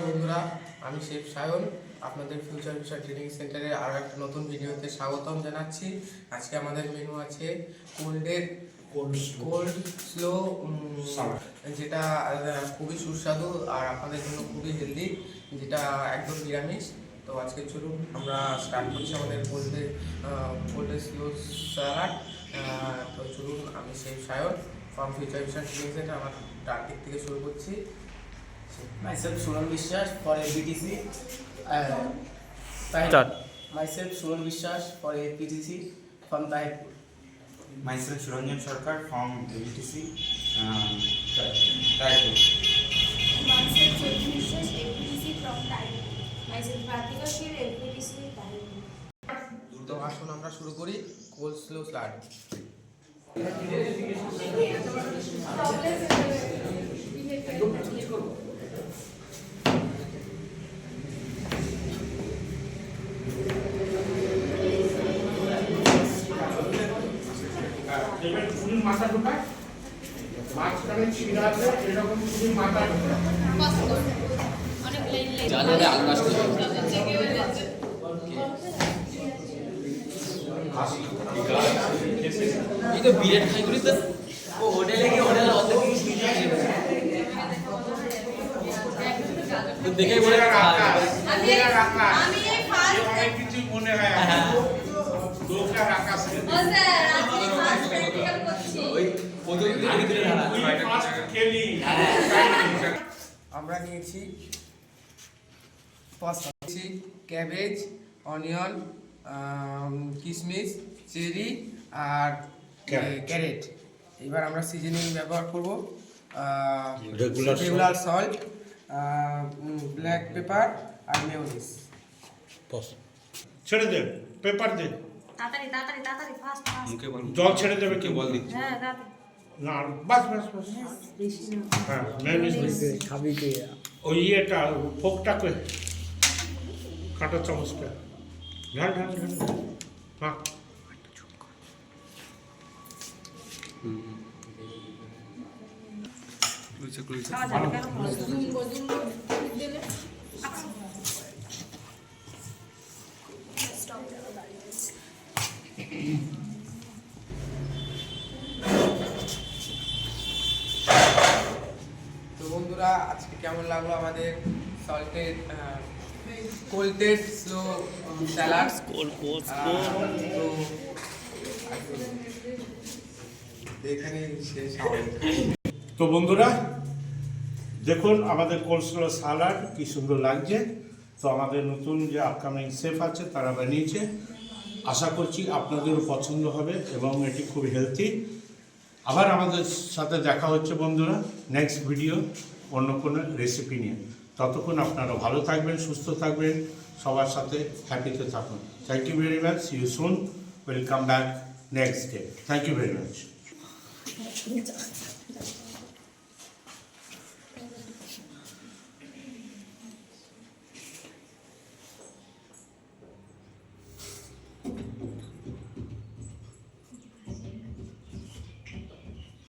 বন্ধুরা, আমি শেখ সায়ন আপনাদের ফিউচার ভিশন ট্রেনিং সেন্টারে আরও একটা নতুন ভিডিওতে স্বাগতম জানাচ্ছি। আজকে আমাদের মেনু আছে কোল্ড স্লো, যেটা খুবই সুস্বাদু আর আপনাদের জন্য খুবই হেলদি, যেটা একদম নিরামিষ। তো আজকে চলুন আমরা স্টার্ট করছি আমাদের কোল্ড স্লো স্যালাড। তো চলুন, আমি Sheikh Sayan from future vision training centre, আমার টার্গেট থেকে শুরু করছি। Myself Suran Vishwas for a BTC. Myself Suran Vishwas for a PTC from Tahirpur. Myself Suranjan Sarkar from ABTC, Tahirpur. Myself Jyoti Vishwas, APTC from Tahirpur. Myself Pratika Shir, APTC Tahirpur. তো আসুন আমরা শুরু করি cold slow salad. ফুলের মাথা ঢোকায়, মাঝখানে ছিঁড়া আছে, এরকম ফুলের মাথা ঢোকায়। এই তো বিরাট খাই করি তো ও হোটেলে গিয়ে হোটেলে অত কিছু দেখে বলে আমি ফার্স্ট অনেক কিছু মনে হয় লোকটার আকাশে স্যার আমি ফার্স্ট প্র্যাকটিক্যাল করছি ওই প্রথম দিকে দিলে ধারা খেলি। আমরা নিয়েছি ক্যাবেজ, অনিয়ন, কিশমিশ, চেরি আর ক্যারেট। এবার আমরা সিজনিং ব্যবহার করব রেগুলার সল্ট, ব্ল্যাক পেপার আর মেয়োনিজ। ছেড়ে দে, পেপার দে, তাড়াতাড়ি তাড়াতাড়ি তাড়াতাড়ি ফাস্ট ফাস্ট জল ছেড়ে দেবে, কে বল দি হ্যাঁ তাড়াতাড়ি না, বাস বাস বাস। হ্যাঁ, মেয়োনিজ খাবি কে ওই ইয়েটা ফোকটাকে কাঁটা চামচটা ঢাল ঢাল ঢাল। হ্যাঁ, খাওয়া যাবে কেন জুম দিলে স্টপ দেওয়া দাঁড়িয়ে তো বন্ধুরা, আজকে কেমন লাগলো আমাদের সল্টেড কোল্ডেড স্লো স্যালাড? তো এখানে শেষ হবে। তো বন্ধুরা দেখুন আমাদের কোলস্লো সালাড কি সুন্দর লাগছে। তো আমাদের নতুন যে আপকামিং শেফ আছে তারা বানিয়েছে, আশা করছি আপনাদেরও পছন্দ হবে এবং এটি খুব হেলথি। আবার আমাদের সাথে দেখা হচ্ছে বন্ধুরা নেক্সট ভিডিও অন্য কোনো রেসিপি নিয়ে। ততক্ষণ আপনারা ভালো থাকবেন, সুস্থ থাকবেন, সবার সাথে হ্যাপিতে থাকুন। Thank you very much, see you soon, will come back next day. Thank you very much.